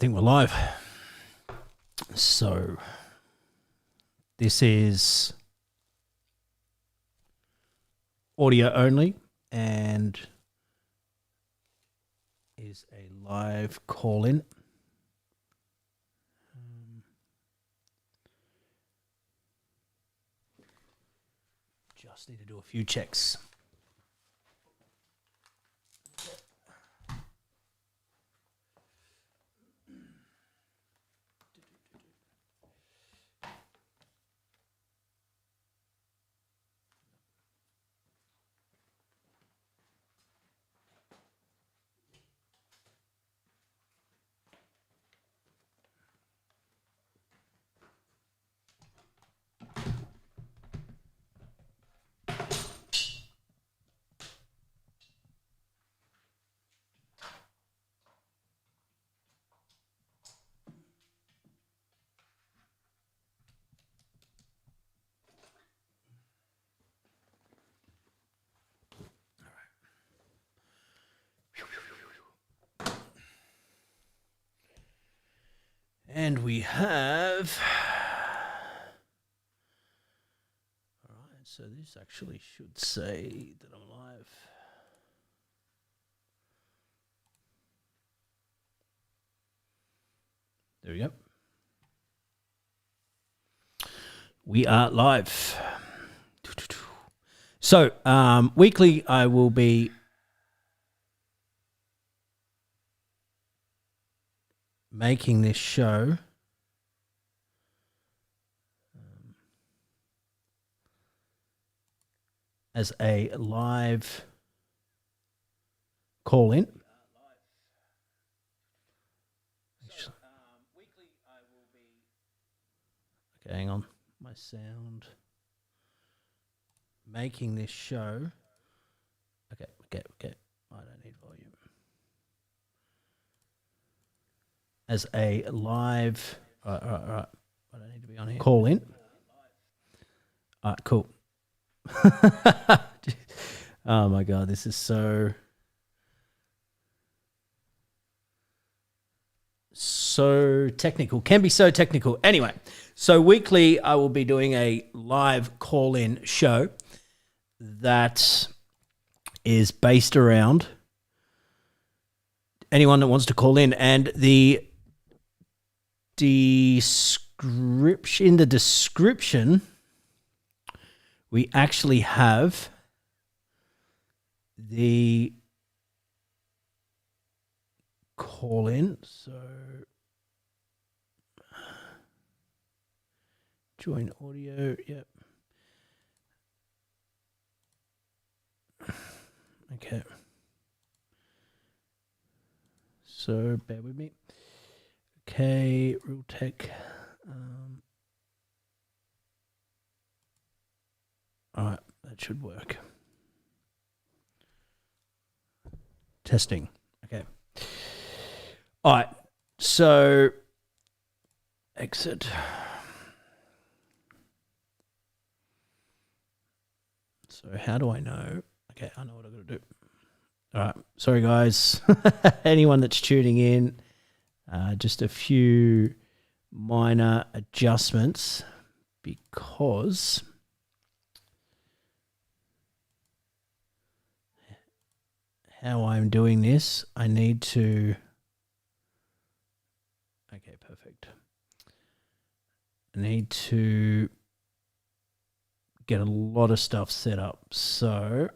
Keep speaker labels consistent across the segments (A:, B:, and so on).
A: think we're live. So this is audio only and is a live call-in. Just need to do a few checks. And we have... All right, so this actually should say that I'm live. There we go. We are live. So, weekly I will be making this show as a live call-in. Okay, hang on. My sound. Making this show. Okay. I don't need volume. As a live, all right. I don't need to be on here. Call in. All right, cool. Oh my God, this is so technical. Can be so technical. Anyway, so weekly I will be doing a live call-in show that is based around anyone that wants to call in, and the description we actually have the call in. So join audio. Yep. Okay. So bear with me. Okay, Real Tech. All right, that should work. Testing. Okay. All right, so exit. So how do I know? Okay, I know what I've got to do. All right, sorry guys. Anyone that's tuning in, just a few minor adjustments because how I'm doing this, I need to... Okay, perfect. I need to get a lot of stuff set up. So,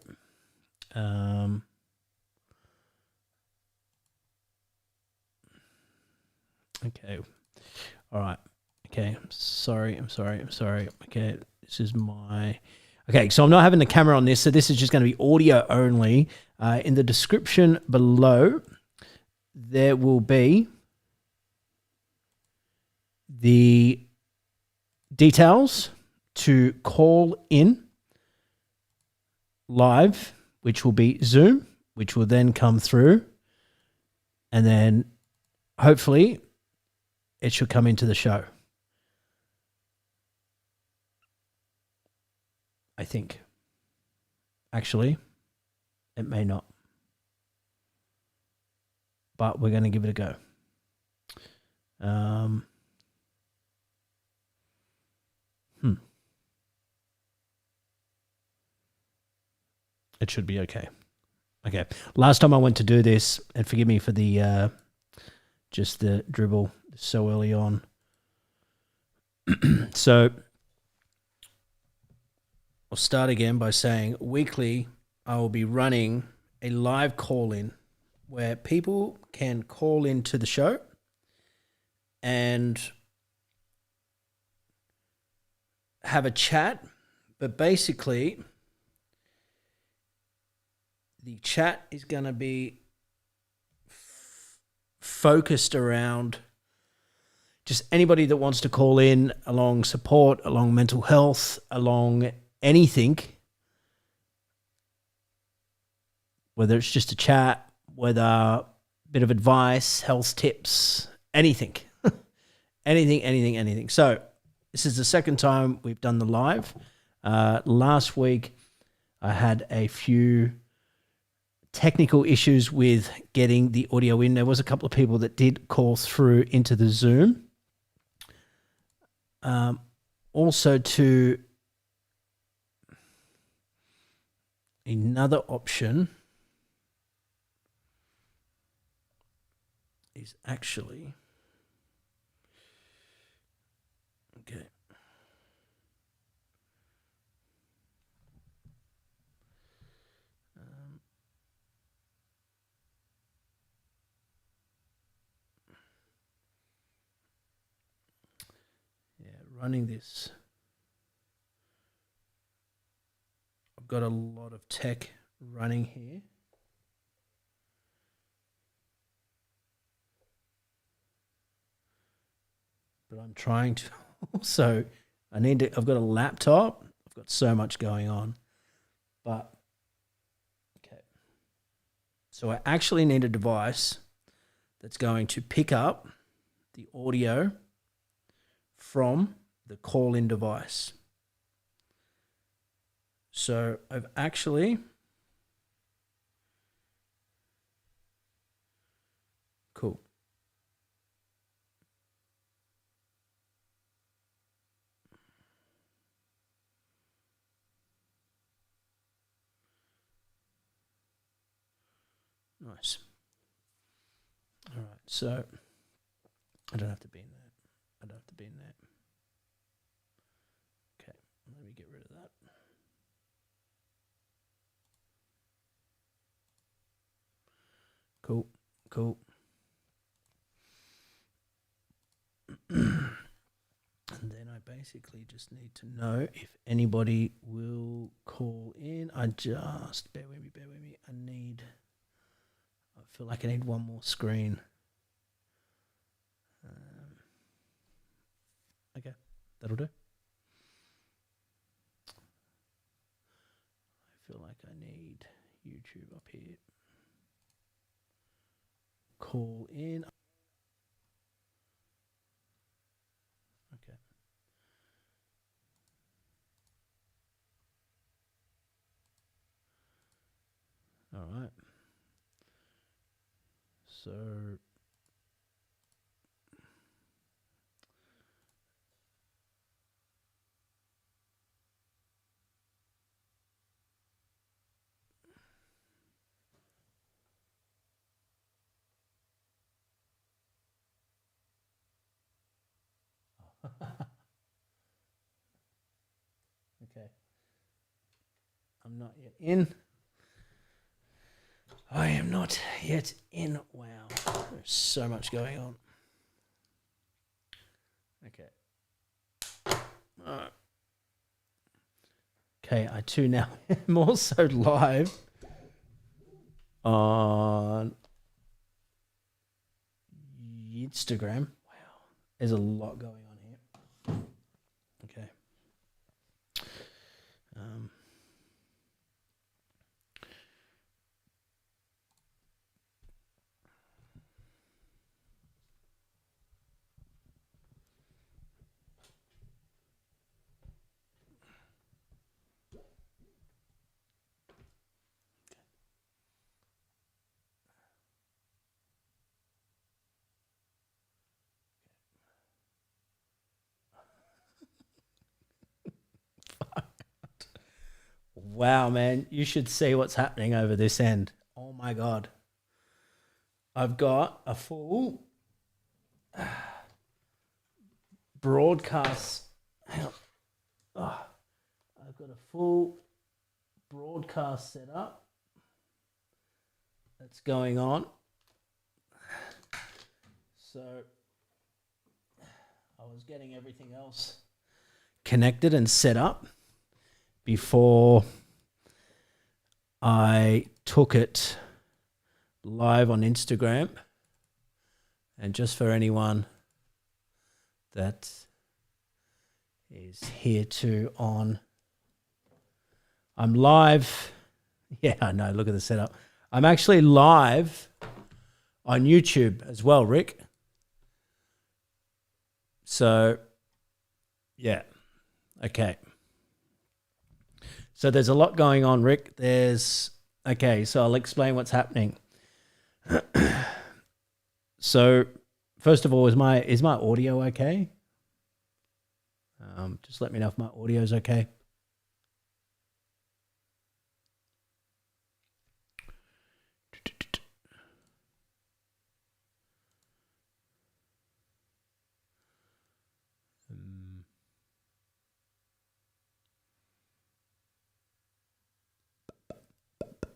A: okay. All right. Okay. I'm sorry. Okay. This is my... Okay, so I'm not having the camera on this, so this is just going to be audio only. In the description below, there will be the details to call in live, which will be Zoom, which will then come through, and then hopefully it should come into the show. I think. Actually, it may not. But we're going to give it a go. Um, It should be okay. Okay. Last time I went to do this, and forgive me for the just the dribble so early on. So I'll start again by saying weekly I will be running a live call in where people can call into the show and have a chat, but basically the chat is going to be focused around just anybody that wants to call in along support, along mental health, along anything, whether it's just a chat, whether a bit of advice, health tips, anything, anything. So this is the second time we've done the live. Last week I had a few technical issues with getting the audio in. There was a couple of people that did call through into the Zoom. Also to another option is actually, okay. Running this. I've got a lot of tech running here. But I'm trying to also, I've got a laptop. I've got so much going on. But, okay. So I actually need a device that's going to pick up the audio from the call-in device. So I've actually, cool. Nice. All right, so I don't have to be in there. I don't have to be in there. Okay, let me get rid of that. Cool. And then I basically just need to know if anybody will call in. Bear with me. I feel like I need one more screen. Okay, that'll do. I feel like I need YouTube up here. Call in. Okay. All right. So okay. I'm not yet in. I am not yet in. Wow. There's so much going on. Okay. All right. Okay, I too now am also live on Instagram. Wow. There's a lot going on here. Okay. Wow, man. You should see what's happening over this end. Oh my God. I've got a full broadcast. Hang on. Oh, I've got a full broadcast set up that's going on. So I was getting everything else connected and set up before I took it live on Instagram. And just for anyone that is here too on, I'm live. Yeah, I know. Look at the setup. I'm actually live on YouTube as well, Rick. So, yeah. Okay. So there's a lot going on, Rick. Okay, so I'll explain what's happening. So, first of all, is my audio okay? Just let me know if my audio is okay.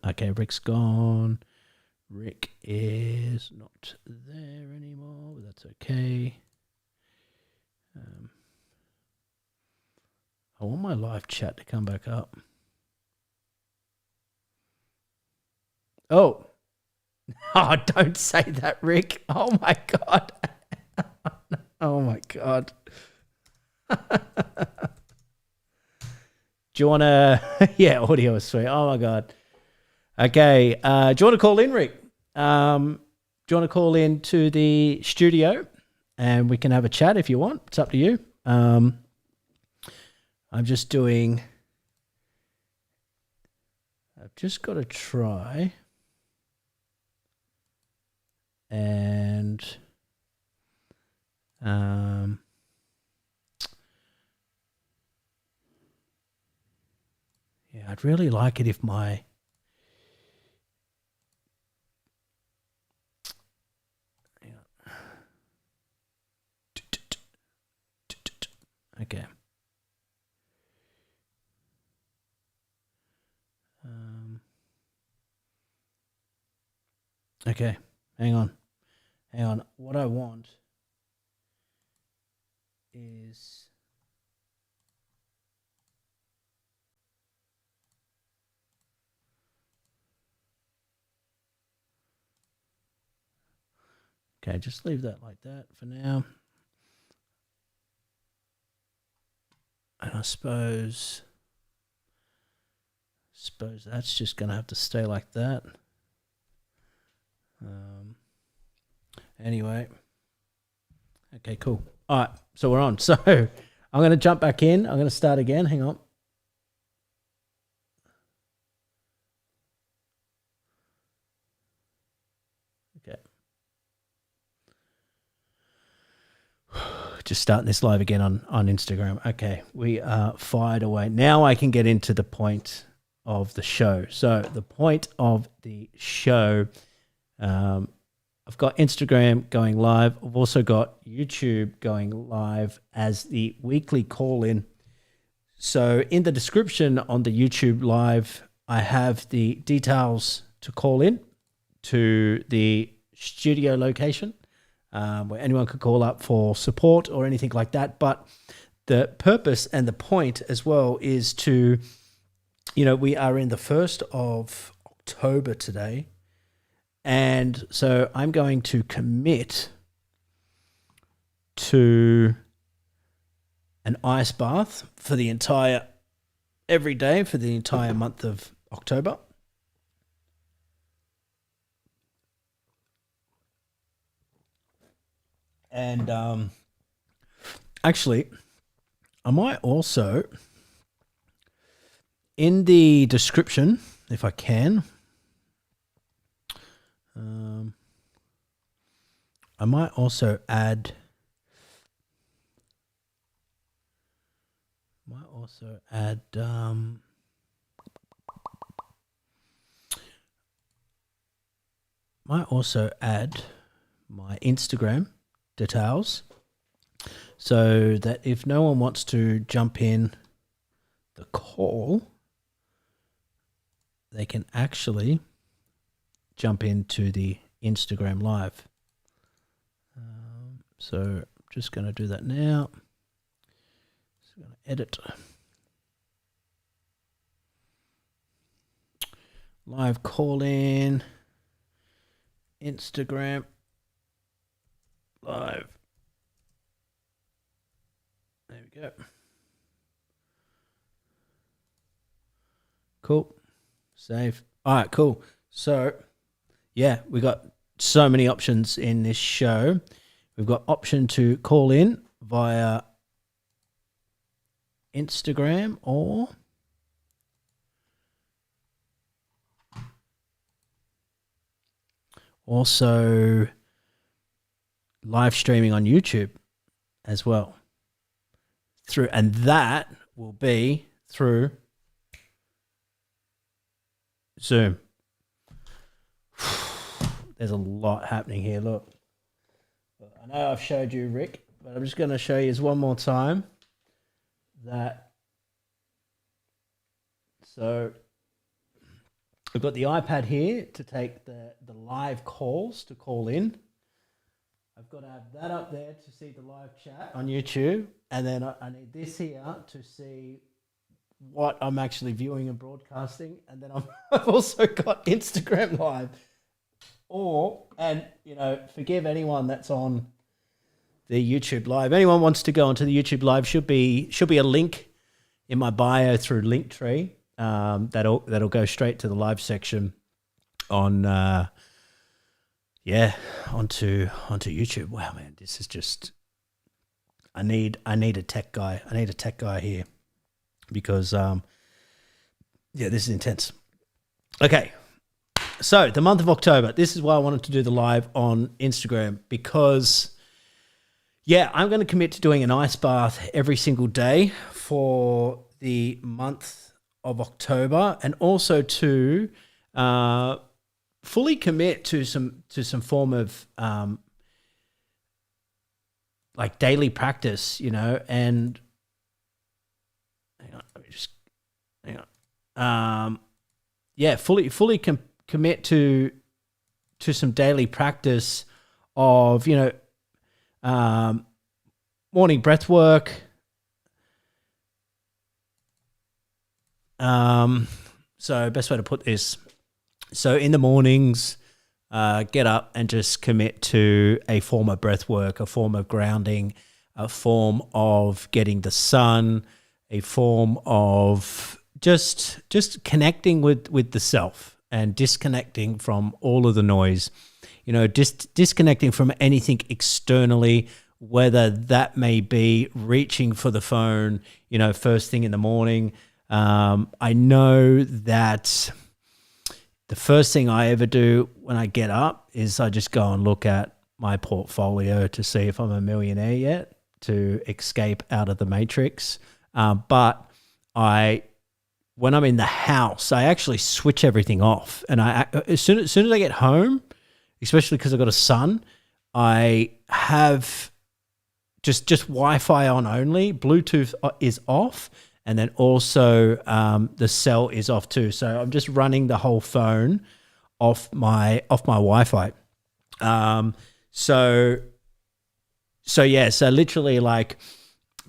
A: Okay, Rick's gone. Rick is not there anymore, but that's okay. I want my live chat to come back up. Oh. Oh, don't say that, Rick. Oh, my God. Oh, my God. Do you want to... Yeah, audio is sweet. Oh, my God. Okay. Do you want to call in, Rick? Do you want to call in to the studio and we can have a chat if you want? It's up to you. I'm just doing... I've just got to try and yeah, I'd really like it if my okay. Okay, hang on. What I want is okay, just leave that like that for now. And I suppose that's just going to have to stay like that. Anyway. Okay, cool. All right, so we're on. So I'm going to jump back in. I'm going to start again. Hang on. Okay. Just starting this live again on Instagram. Okay, we are fired away. Now I can get into the point of the show. So the point of the show, I've got Instagram going live. I've also got YouTube going live as the weekly call-in. So in the description on the YouTube live, I have the details to call in to the studio location where anyone could call up for support or anything like that. But the purpose and the point as well is to, we are in the 1st of October today. And so I'm going to commit to an ice bath for every day for the entire month of October. And actually, I might also, in the description, if I can, I might also add might also add my Instagram details so that if no one wants to jump in the call, they can actually jump into the Instagram live. So I'm just going to do that now. So I'm going to edit. Live call in. Instagram live. There we go. Cool. Save. All right, cool. So, yeah, we got so many options in this show. We've got option to call in via Instagram or also live streaming on YouTube as well. And that will be through Zoom. There's a lot happening here. Look, I know I've showed you, Rick, but I'm just going to show you one more time that. So I've got the iPad here to take the live calls to call in. I've got to have that up there to see the live chat on YouTube. And then I need this here to see what I'm actually viewing and broadcasting. And then I've also got Instagram Live. Forgive anyone that's on the YouTube Live. Anyone wants to go onto the YouTube Live, should be a link in my bio through Linktree. That'll go straight to the live section on onto YouTube. Wow, man, this is just I need a tech guy. I need a tech guy here because this is intense. Okay. So the month of October, this is why I wanted to do the live on Instagram because I'm going to commit to doing an ice bath every single day for the month of October, and also to fully commit to some form of like daily practice, and fully commit to some daily practice of morning breath work. So best way to put this. So in the mornings, get up and just commit to a form of breath work, a form of grounding, a form of getting the sun, a form of just connecting with the self and disconnecting from all of the noise, disconnecting from anything externally, whether that may be reaching for the phone, first thing in the morning. I know that the first thing I ever do when I get up is I just go and look at my portfolio to see if I'm a millionaire yet, to escape out of the matrix. But when I'm in the house, I actually switch everything off. And as soon as I get home, especially because I've got a son, I have just Wi-Fi on only. Bluetooth is off. And then also the cell is off too. So I'm just running the whole phone off my Wi-Fi. So literally like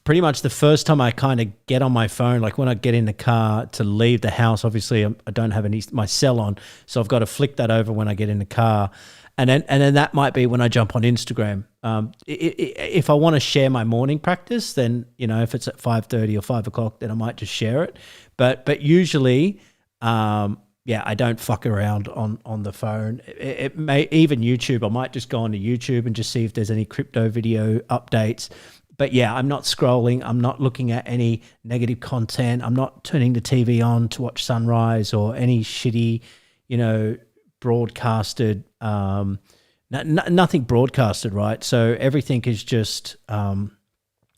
A: pretty much the first time I kind of get on my phone, like when I get in the car to leave the house, obviously I don't have my cell on. So I've got to flick that over when I get in the car. And then that might be when I jump on Instagram. If I want to share my morning practice, then, if it's at 5:30 or 5 o'clock, then I might just share it. But usually, I don't fuck around on the phone. It may, even YouTube, I might just go onto YouTube and just see if there's any crypto video updates. But I'm not scrolling. I'm not looking at any negative content. I'm not turning the TV on to watch sunrise or any shitty, broadcasted, nothing broadcasted, right? So everything is just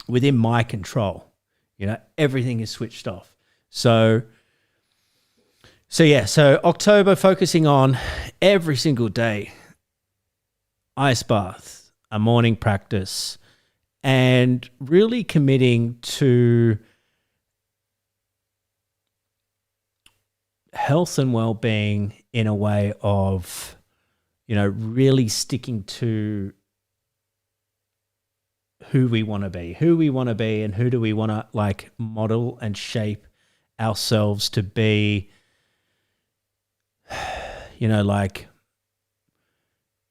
A: within my control. Everything is switched off. So October, focusing on every single day, ice bath, a morning practice, and really committing to health and well-being in a way of, really sticking to who we want to be, and who do we want to like model and shape ourselves to be. Like,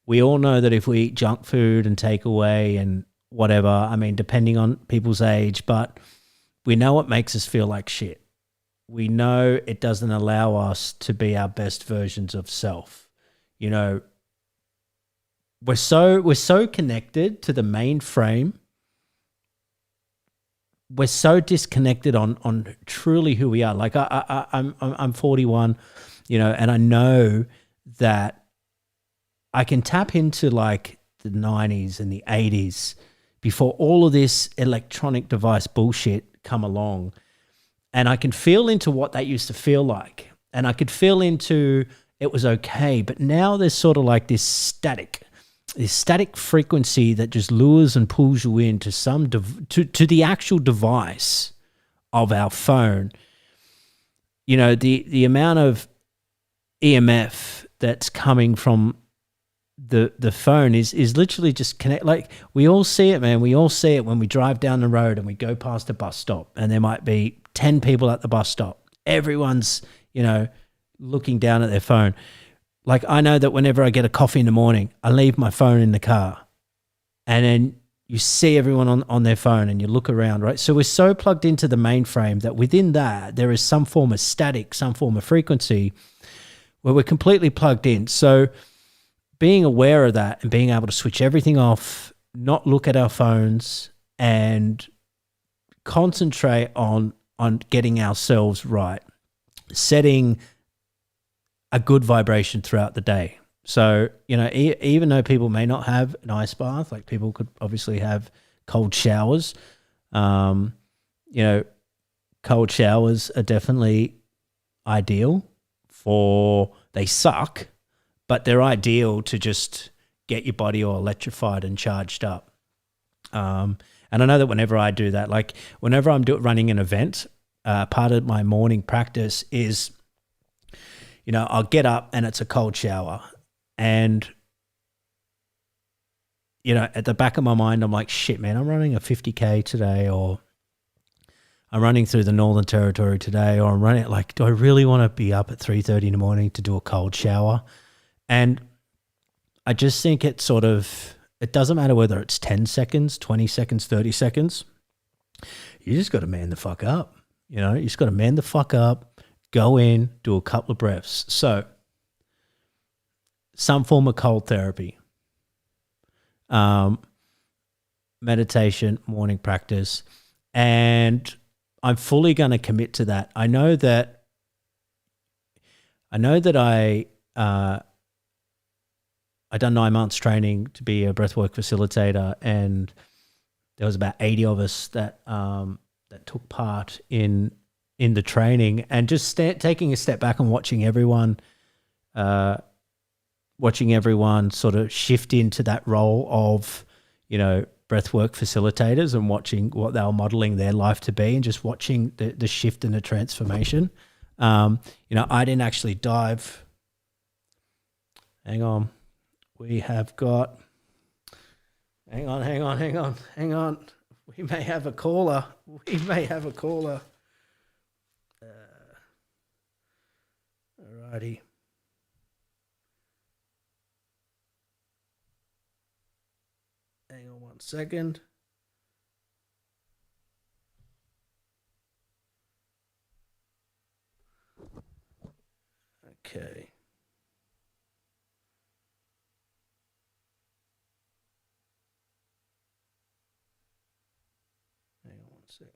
A: we all know that if we eat junk food and takeaway and whatever, I mean, depending on people's age, but we know it makes us feel like shit. We know it doesn't allow us to be our best versions of self. We're so connected to the mainframe. We're so disconnected on truly who we are. Like I'm 41, and I know that I can tap into like the 90s and the 80s before all of this electronic device bullshit come along. And I can feel into what that used to feel like. And I could feel into it was okay. But now there's sort of like this static frequency that just lures and pulls you into to the actual device of our phone. The amount of EMF that's coming from the phone is literally just connect. Like, we all see it, man. We all see it when we drive down the road and we go past a bus stop and there might be 10 people at the bus stop. Everyone's, looking down at their phone. Like, I know that whenever I get a coffee in the morning, I leave my phone in the car, and then you see everyone on their phone and you look around, right? So we're so plugged into the mainframe that within that there is some form of static, some form of frequency where we're completely plugged in. So being aware of that and being able to switch everything off, not look at our phones, and concentrate on getting ourselves right, setting a good vibration throughout the day. So, even though people may not have an ice bath, like people could obviously have cold showers. Cold showers are definitely ideal they suck, but they're ideal to just get your body all electrified and charged up. And I know that whenever I do that, like whenever I'm running an event, part of my morning practice is, I'll get up and it's a cold shower. And, at the back of my mind, I'm like, shit, man, I'm running a 50K today, or I'm running through the Northern Territory today, or I'm running, like, do I really want to be up at 3:30 in the morning to do a cold shower? And I just think it doesn't matter whether it's 10 seconds, 20 seconds, 30 seconds. You just got to man the fuck up. You just got to man the fuck up, go in, do a couple of breaths. So some form of cold therapy, meditation, morning practice, and I'm fully going to commit to that. I know that I done 9 months training to be a breathwork facilitator, and there was about 80 of us that took part in the training, and just taking a step back and watching everyone sort of shift into that role of, breathwork facilitators, and watching what they were modeling their life to be, and just watching the shift and the transformation. I didn't actually dive. Hang on. We have got, hang on. We may have a caller. Alrighty. Hang on 1 second. Okay. Hang on 1 second.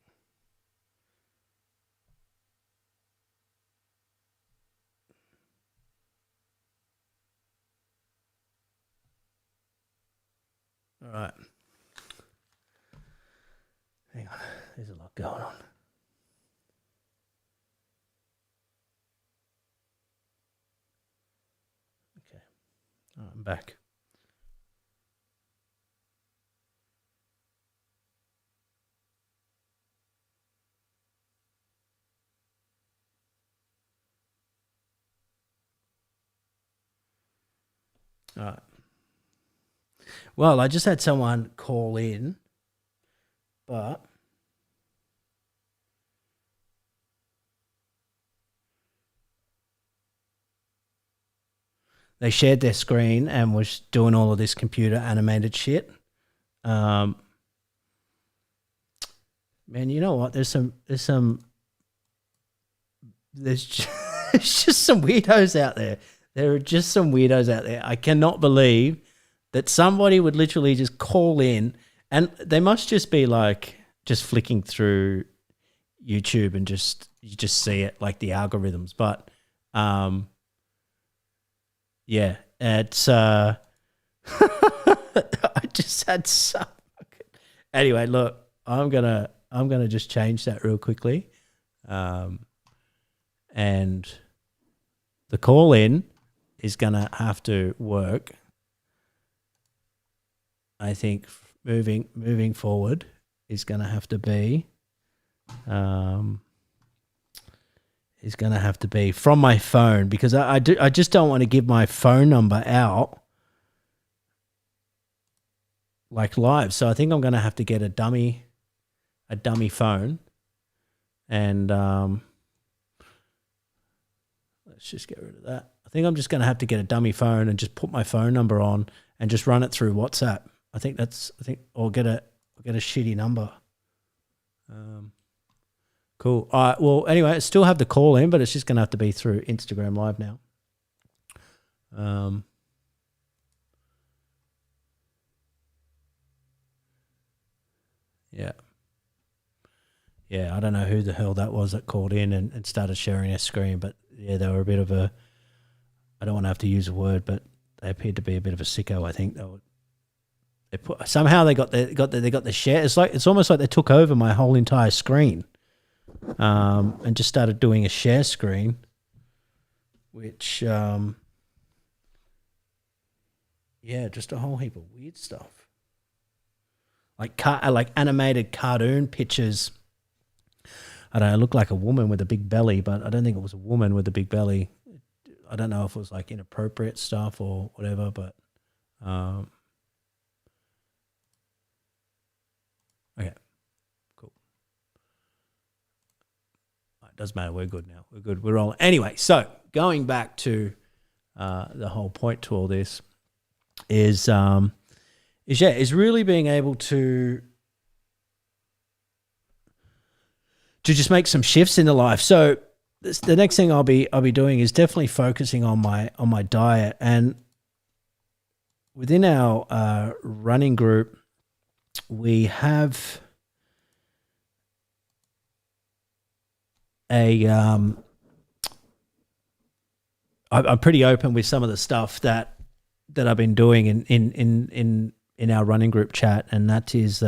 A: All right. Hang on. There's a lot going on. Okay. All right, I'm back. All right. Well, I just had someone call in, but they shared their screen and was doing all of this computer animated shit. Man, you know what? There's there's just some weirdos out there. There are just some weirdos out there. I cannot believe that somebody would literally just call in, and they must just be like just flicking through YouTube and you just see it like the algorithms. But yeah, it's I just had some. Anyway, look, I'm gonna just change that real quickly, and the call in is gonna have to work. I think moving forward is gonna have to be from my phone, because I just don't want to give my phone number out like live. So I think I'm gonna have to get a dummy phone, and let's just get rid of that. I think I'm just gonna have to get a dummy phone and just put my phone number on and just run it through WhatsApp. Or get a shitty number. Cool. All right. Well, anyway, I still have the call in, but it's just gonna have to be through Instagram Live now. Yeah. Yeah, I don't know who the hell that was that called in and started sharing their screen, but yeah, they were a bit of a, I don't want to have to use a word, but they appeared to be a bit of a sicko. I think somehow they got the share. It's almost like they took over my whole entire screen, and just started doing a share screen, which yeah, just a whole heap of weird stuff, like animated cartoon pictures. I don't know, it looked like a woman with a big belly, but I don't think it was a woman with a big belly. I don't know if it was like inappropriate stuff or whatever, but okay, cool. It doesn't matter. We're good now. We're good. We're rolling. Anyway, so going back to the whole point to all this is really being able to just make some shifts in the life. So the next thing I'll be doing is definitely focusing on my diet. And within our running group, we have I'm pretty open with some of the stuff that I've been doing in our running group chat, and that is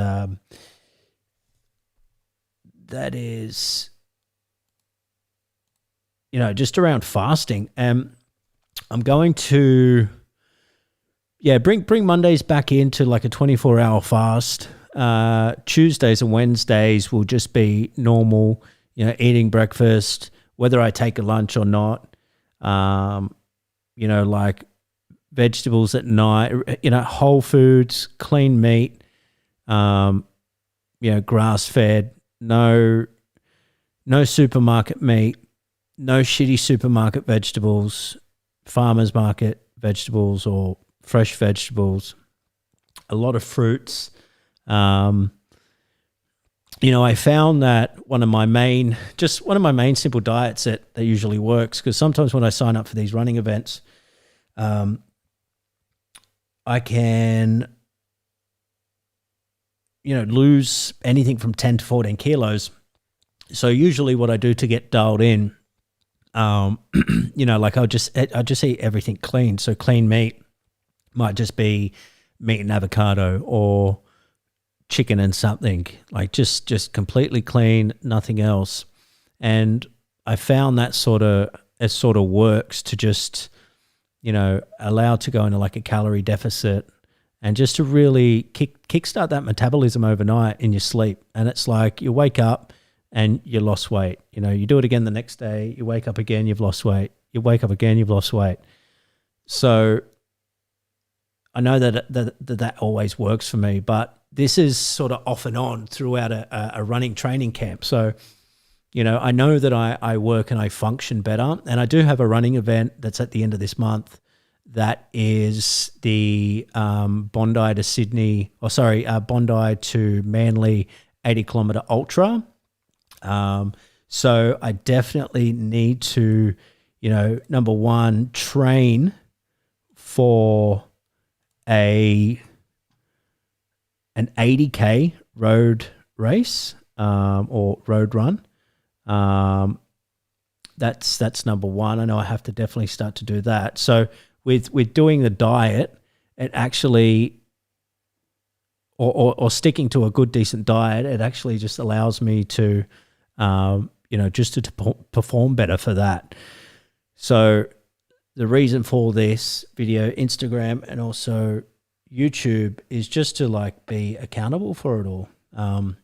A: just around fasting. I'm going to bring Mondays back into like a 24-hour fast. Tuesdays and Wednesdays will just be normal, eating breakfast, whether I take a lunch or not. Like vegetables at night, whole foods, clean meat, grass-fed, no supermarket meat, no shitty supermarket vegetables, farmers market vegetables or fresh vegetables, a lot of fruits. I found that one of my main simple diets that usually works, because sometimes when I sign up for these running events, I can, lose anything from 10 to 14 kilos. So usually what I do to get dialed in, like I'll just eat everything clean. So clean meat might just be meat and avocado, or chicken and something, like just completely clean, nothing else. And I found that sort of works to just, allow to go into like a calorie deficit, and just to really kickstart that metabolism overnight in your sleep. And it's like you wake up and you lost weight. You do it again the next day, you wake up again, you've lost weight. You wake up again, you've lost weight. So I know that always works for me, but this is sort of off and on throughout a running training camp. So, I know that I work and I function better. And I do have a running event that's at the end of this month. That is the Bondi to Sydney, Bondi to Manly 80-kilometer ultra. So I definitely need to, number one, train for an 80K road race or road run. That's number one. I know I have to definitely start to do that. So with doing the diet, it actually, or sticking to a good, decent diet, it actually just allows me to, just to perform better for that. So the reason for this video, Instagram and also YouTube, is just to be accountable for it all. And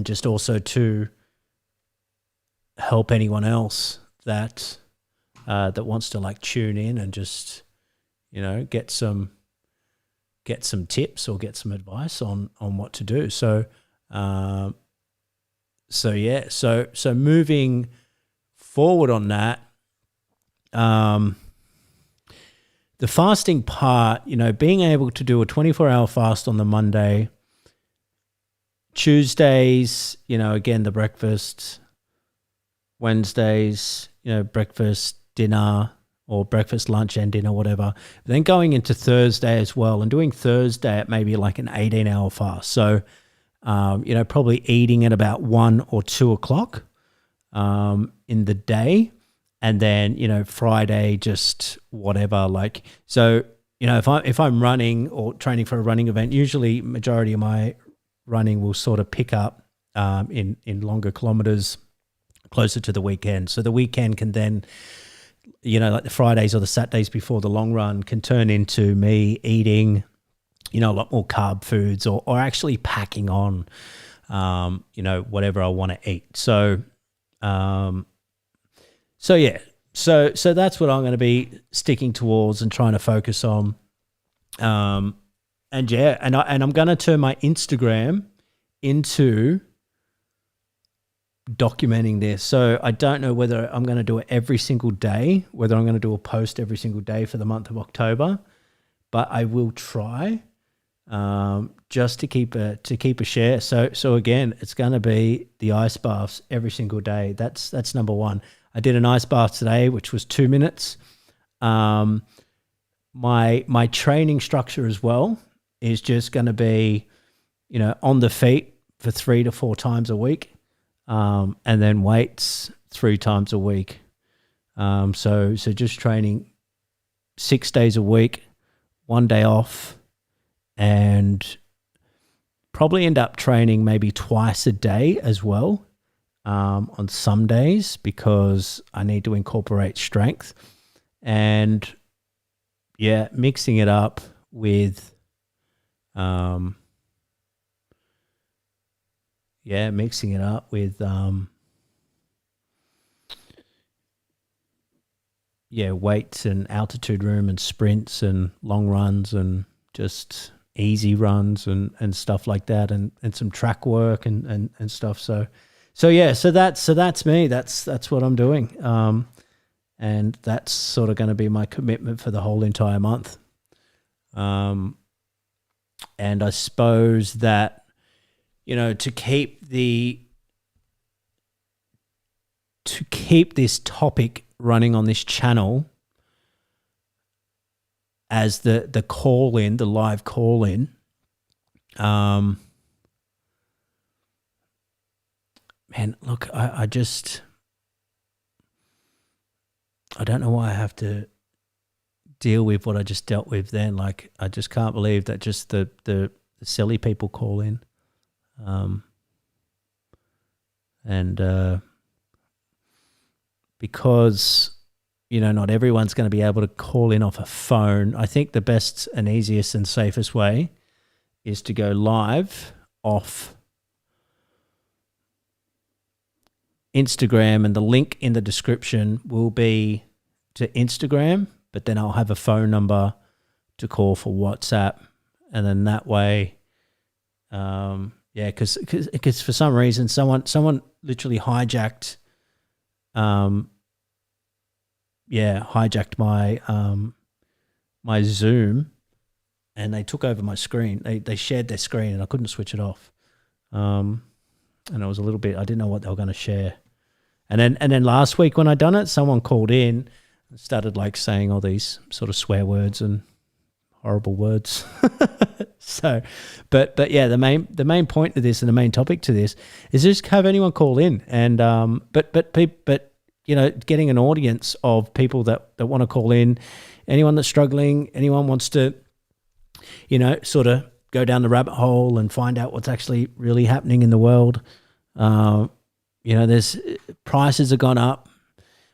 A: just also to help anyone else that wants to tune in and just, get some tips or get some advice on what to do. So, so moving forward on that, the fasting part, being able to do a 24-hour fast on the Monday, Tuesdays, again, the breakfast, Wednesdays, breakfast, dinner, or breakfast, lunch, and dinner, whatever. Then going into Thursday as well, and doing Thursday at maybe an 18-hour fast. So, probably eating at about 1 or 2 o'clock in the day, and then Friday just whatever. So if I'm running or training for a running event, usually majority of my running will sort of pick up in longer kilometers closer to the weekend. So the weekend can then, the Fridays or the Saturdays before the long run can turn into me eating, a lot more carb foods or actually packing on, whatever I want to eat. So, so that's what I'm going to be sticking towards and trying to focus on. And I'm going to turn my Instagram into documenting this. So I don't know whether I'm going to do it every single day, whether I'm going to do a post every single day for the month of October, but I will try just to keep a share. So again, it's going to be the ice baths every single day. That's number one. I did an ice bath today, which was 2 minutes. My training structure as well is just going to be, on the feet for 3 to 4 times a week. And then weights 3 times a week. So just training 6 days a week, 1 day off, and probably end up training maybe twice a day as well on some days because I need to incorporate strength. And mixing it up with weights and altitude room and sprints and long runs and just easy runs and stuff like that and some track work and stuff. So that's me. That's what I'm doing. And that's sort of going to be my commitment for the whole entire month. And I suppose that, to keep this topic running on this channel as the call-in, the live call-in, man, look, I don't know why I have to deal with what I just dealt with then. I just can't believe that just the silly people call in. Because, not everyone's going to be able to call in off a phone, I think the best and easiest and safest way is to go live off Instagram, and the link in the description will be to Instagram, but then I'll have a phone number to call for WhatsApp, and then that way, because for some reason someone literally hijacked my Zoom, and they took over my screen. They shared their screen, and I couldn't switch it off. And it was a little bit, I didn't know what they were going to share. And then last week when I done it, someone called in and started like saying all these sort of swear words and horrible words. So, but yeah, the main point of this and the main topic to this is just have anyone call in, and but you know, getting an audience of people that want to call in, anyone that's struggling, anyone wants to, you know, sort of go down the rabbit hole and find out what's actually really happening in the world. You know, there's prices have gone up.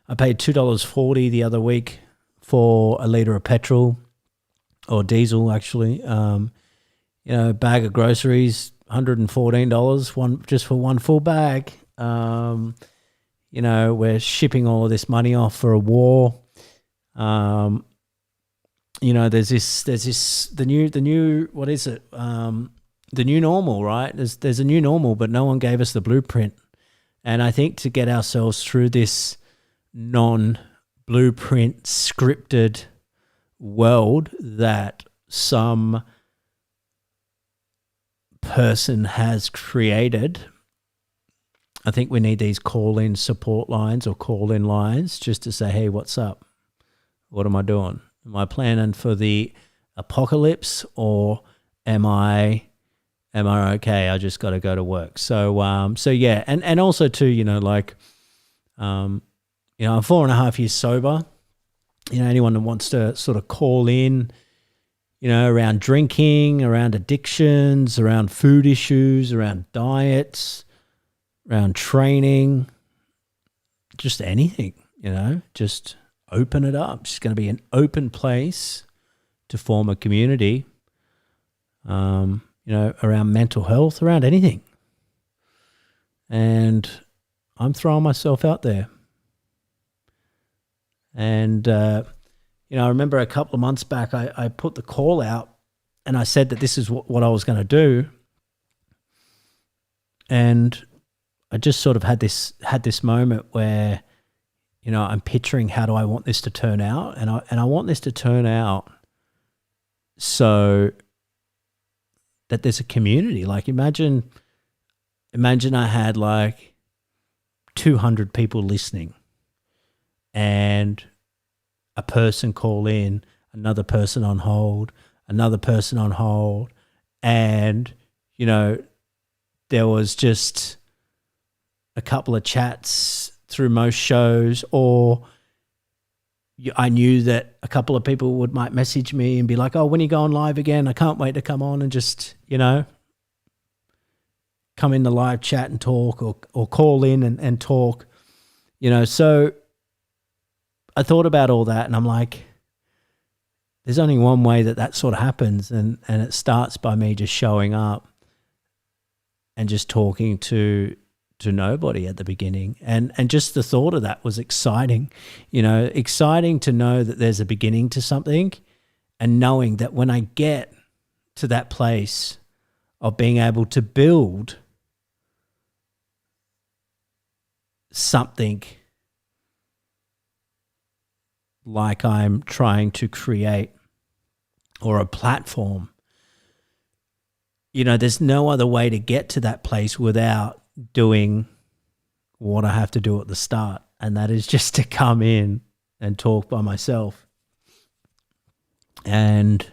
A: I paid $2.40 the other week for a litre of petrol or diesel, actually. You know, a bag of groceries, $114 just for one full bag. You know, we're shipping all of this money off for a war. You know, there's the new what is it? The new normal, right? There's a new normal, but no one gave us the blueprint. And I think to get ourselves through this non-blueprint scripted world that some person has created, I think we need these call-in support lines or call-in lines just to say, hey, what's up? What am I doing? Am I planning for the apocalypse, or am I okay? I just got to go to work. So yeah, and also too, you know, like, you know, I'm 4.5 years sober. You know, anyone that wants to sort of call in, you know, around drinking, around addictions, around food issues, around diets, around training, just anything, you know, just open it up. It's going to be an open place to form a community, you know, around mental health, around anything. And I'm throwing myself out there. And, you know, I remember a couple of months back, I put the call out and I said that this is what I was going to do. And I just sort of had this moment where, you know, I'm picturing how do I want this to turn out, and I want this to turn out so that there's a community. Like imagine I had like 200 people listening, and a person call in, another person on hold, another person on hold, and you know, there was just a couple of chats through most shows, or I knew that a couple of people might message me and be like, oh, when are you going live again? I can't wait to come on and just, you know, come in the live chat and talk, or call in and talk, you know. So I thought about all that, and I'm like, there's only one way that sort of happens, and it starts by me just showing up and just talking to nobody at the beginning. And just the thought of that was exciting, you know, exciting to know that there's a beginning to something, and knowing that when I get to that place of being able to build something like I'm trying to create, or a platform, you know, there's no other way to get to that place without doing what I have to do at the start, and that is just to come in and talk by myself. And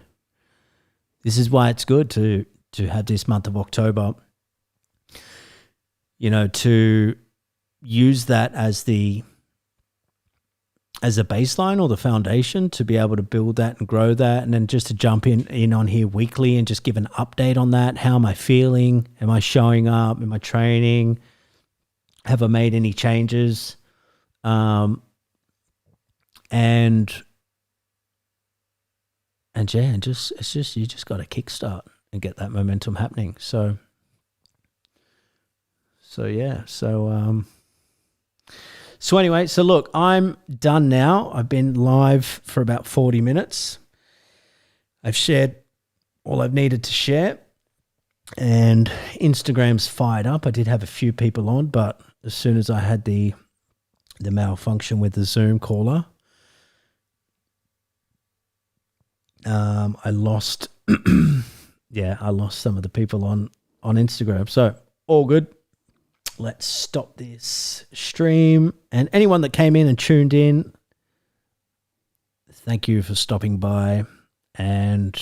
A: this is why it's good to have this month of October, you know, to use that as a baseline or the foundation to be able to build that and grow that, and then just to jump in on here weekly and just give an update on that. How am I feeling? Am I showing up? Am I training? Have I made any changes? And yeah, and it's just you just got to kickstart and get that momentum happening. So yeah, So anyway, so look, I'm done now. I've been live for about 40 minutes. I've shared all I've needed to share, and Instagram's fired up. I did have a few people on, but as soon as I had the malfunction with the Zoom caller, I lost I lost some of the people on Instagram. So all good. Let's stop this stream. And anyone that came in and tuned in, thank you for stopping by. And